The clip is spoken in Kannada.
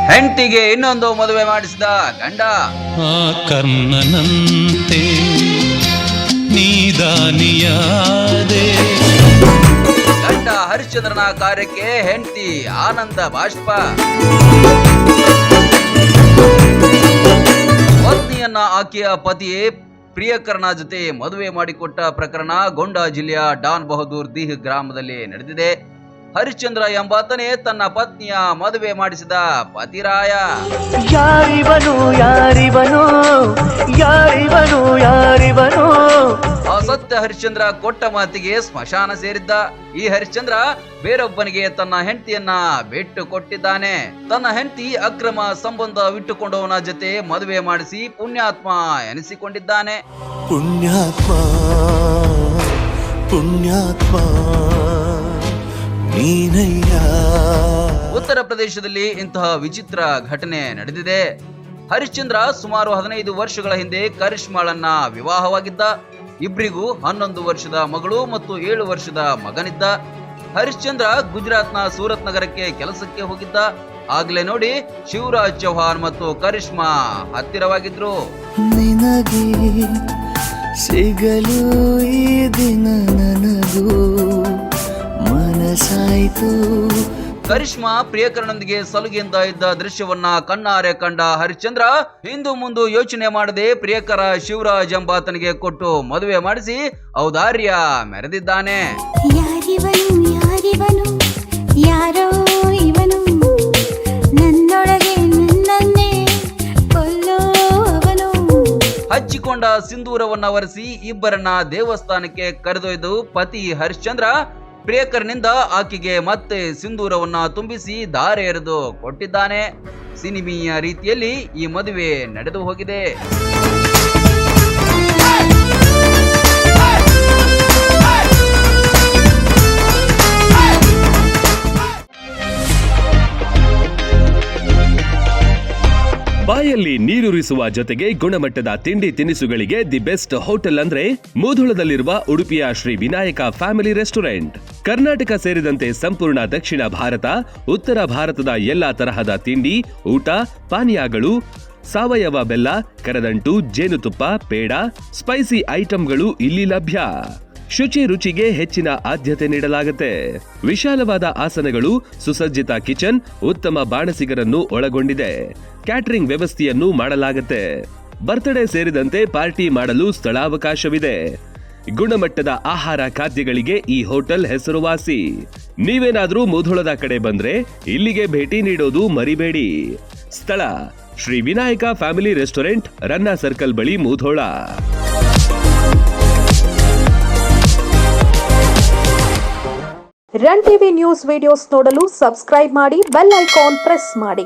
ಹೆಂಡತಿಗೆ ಇನ್ನೊಂದು ಮದುವೆ ಮಾಡಿಸಿದ ಗಂಡ. ಆ ಕರ್ಣನಂತೆ ನೀದಾನಿಯಾದೆ. ಗಂಡ ಹರಿಶ್ಚಂದ್ರನ ಕಾರ್ಯಕ್ಕೆ ಹೆಂಡತಿ ಆನಂದ ಬಾಷ್ಪ. ಪತ್ನಿಯನ್ನ ಆಕೆಯ ಪತಿಯೇ ಪ್ರಿಯಕರನ ಜೊತೆ ಮದುವೆ ಮಾಡಿಕೊಟ್ಟ ಪ್ರಕರಣ ಗೊಂಡಾ ಜಿಲ್ಲೆಯ ಡಾನ್ ಬಹದ್ದೂರ್ ದೀಹ್ ಗ್ರಾಮದಲ್ಲಿ ನಡೆದಿದೆ. ಹರಿಶ್ಚಂದ್ರ ಎಂಬಾತನೇ ತನ್ನ ಪತ್ನಿಯ ಮದುವೆ ಮಾಡಿಸಿದ ಪತಿರಾಯ. ಯಾರಿವನು ಯಾರಿವನು ಯಾರಿವನು ಯಾರಿವನು. ಆ ಸತ್ಯ ಹರಿಶ್ಚಂದ್ರ ಕೊಟ್ಟ ಮಾತಿಗೆ ಸ್ಮಶಾನ ಸೇರಿದ್ದ. ಈ ಹರಿಶ್ಚಂದ್ರ ಬೇರೊಬ್ಬನಿಗೆ ತನ್ನ ಹೆಂಡತಿಯನ್ನ ಬಿಟ್ಟು ಕೊಟ್ಟಿದ್ದಾನೆ. ತನ್ನ ಹೆಂಡತಿ ಅಕ್ರಮ ಸಂಬಂಧವಿಟ್ಟುಕೊಂಡವನ ಜೊತೆ ಮದುವೆ ಮಾಡಿಸಿ ಪುಣ್ಯಾತ್ಮ ಎನಿಸಿಕೊಂಡಿದ್ದಾನೆ. ಪುಣ್ಯಾತ್ಮ ಪುಣ್ಯಾತ್ಮ ನೀನಯ್ಯ. ಉತ್ತರ ಪ್ರದೇಶದಲ್ಲಿ ಇಂತಹ ವಿಚಿತ್ರ ಘಟನೆ ನಡೆದಿದೆ. ಹರಿಶ್ಚಂದ್ರ ಸುಮಾರು 15 ವರ್ಷಗಳ ಹಿಂದೆ ಕರಿಷ್ಮಾಳನ್ನ ವಿವಾಹವಾಗಿದ್ದ. ಇಬ್ಬರಿಗೂ 11 ವರ್ಷದ ಮಗಳು ಮತ್ತು 7 ವರ್ಷದ ಮಗನಿದ್ದ. ಹರಿಶ್ಚಂದ್ರ ಗುಜರಾತ್ನ ಸೂರತ್ ನಗರಕ್ಕೆ ಕೆಲಸಕ್ಕೆ ಹೋಗಿದ್ದ. ಆಗ್ಲೇ ನೋಡಿ ಶಿವರಾಜ್ ಚೌಹಾಣ್ ಮತ್ತು ಕರಿಷ್ಮಾ ಹತ್ತಿರವಾಗಿದ್ರು. ನಿನಗೆ ಸಿಗಲು ಈ ದಿನ ನನಗೂ ಮನಸಾಯ್ತು. ಕರಿಷ್ಮಾ ಪ್ರಿಯಕರನೊಂದಿಗೆ ಸಲುಗೆಯಿಂದ ಇದ್ದ ದೃಶ್ಯವನ್ನ ಕಣ್ಣಾರೆ ಕಂಡ ಹರಿಶ್ಚಂದ್ರ ಹಿಂದು ಮುಂದು ಯೋಚನೆ ಮಾಡದೆ ಪ್ರಿಯಕರ ಶಿವರಾಜ್ ಎಂಬಾತನಿಗೆ ಕೊಟ್ಟು ಮದುವೆ ಮಾಡಿಸಿ ಔದಾರ್ಯ ಮೆರೆದಿದ್ದಾನೆ. ಯಾರಿವನು ಯಾರಿವನು ಯಾರೋ ಇವನು, ನನ್ನೊಳಗೆ ನನ್ನನ್ನೇ ಕೊಲ್ಲೋವನು. ಹಚ್ಚಿಕೊಂಡ ಸಿಂಧೂರವನ್ನ ಒರೆಸಿ ಇಬ್ಬರನ್ನ ದೇವಸ್ಥಾನಕ್ಕೆ ಕರೆದೊಯ್ದು ಪತಿ ಹರಿಶ್ಚಂದ್ರ ಪ್ರಿಯಕರನಿಂದ ಆಕೆಗೆ ಮತ್ತೆ ಸಿಂಧೂರವನ್ನ ತುಂಬಿಸಿ ಧಾರೆ ಎರೆದು ಕೊಟ್ಟಿದ್ದಾನೆ. ಸಿನಿಮೀಯ ರೀತಿಯಲ್ಲಿ ಈ ಮದುವೆ ನಡೆದು ಹೋಗಿದೆ. ಬಾಯಲ್ಲಿ ನೀರೂರಿಸುವ ಜೊತೆಗೆ ಗುಣಮಟ್ಟದ ತಿಂಡಿ ತಿನಿಸುಗಳಿಗೆ ದಿ ಬೆಸ್ಟ್ ಹೋಟೆಲ್ ಅಂದ್ರೆ ಮೂಧೋಳದಲ್ಲಿರುವ ಉಡುಪಿಯ ಶ್ರೀ ವಿನಾಯಕ ಫ್ಯಾಮಿಲಿ ರೆಸ್ಟೋರೆಂಟ್. ಕರ್ನಾಟಕ ಸೇರಿದಂತೆ ಸಂಪೂರ್ಣ ದಕ್ಷಿಣ ಭಾರತ, ಉತ್ತರ ಭಾರತದ ಎಲ್ಲಾ ತರಹದ ತಿಂಡಿ, ಊಟ, ಪಾನೀಯಗಳು, ಸಾವಯವ ಬೆಲ್ಲ, ಕರದಂಟು, ಜೇನುತುಪ್ಪ, ಪೇಡ, ಸ್ಪೈಸಿ ಐಟಂಗಳು ಇಲ್ಲಿ ಲಭ್ಯ. ಶುಚಿ ರುಚಿಗೆ ಹೆಚ್ಚಿನ ಆದ್ಯತೆ ನೀಡಲಾಗುತ್ತೆ. ವಿಶಾಲವಾದ ಆಸನಗಳು, ಸುಸಜ್ಜಿತ ಕಿಚನ್, ಉತ್ತಮ ಬಾಣಸಿಗರನ್ನು ಒಳಗೊಂಡಿದೆ. ಕ್ಯಾಟರಿಂಗ್ ವ್ಯವಸ್ಥೆಯನ್ನು ಮಾಡಲಾಗುತ್ತೆ. ಬರ್ತ್ಡೇ ಸೇರಿದಂತೆ ಪಾರ್ಟಿ ಮಾಡಲು ಸ್ಥಳಾವಕಾಶವಿದೆ. ಗುಣಮಟ್ಟದ ಆಹಾರ ಖಾದ್ಯಗಳಿಗೆ ಈ ಹೋಟೆಲ್ ಹೆಸರುವಾಸಿ. ನೀವೇನಾದ್ರೂ ಮುಧೋಳದ ಕಡೆ ಬಂದ್ರೆ ಇಲ್ಲಿಗೆ ಭೇಟಿ ನೀಡೋದು ಮರಿಬೇಡಿ. ಸ್ಥಳ ಶ್ರೀ ವಿನಾಯಕ ಫ್ಯಾಮಿಲಿ ರೆಸ್ಟೋರೆಂಟ್, ರನ್ನ ಸರ್ಕಲ್ ಬಳಿ, Mudhol. Run TV news videos ನೋಡಲು ಸಬ್ಸ್ಕ್ರೈಬ್ ಮಾಡಿ, ಬೆಲ್ ಐಕಾನ್ ಪ್ರೆಸ್ ಮಾಡಿ.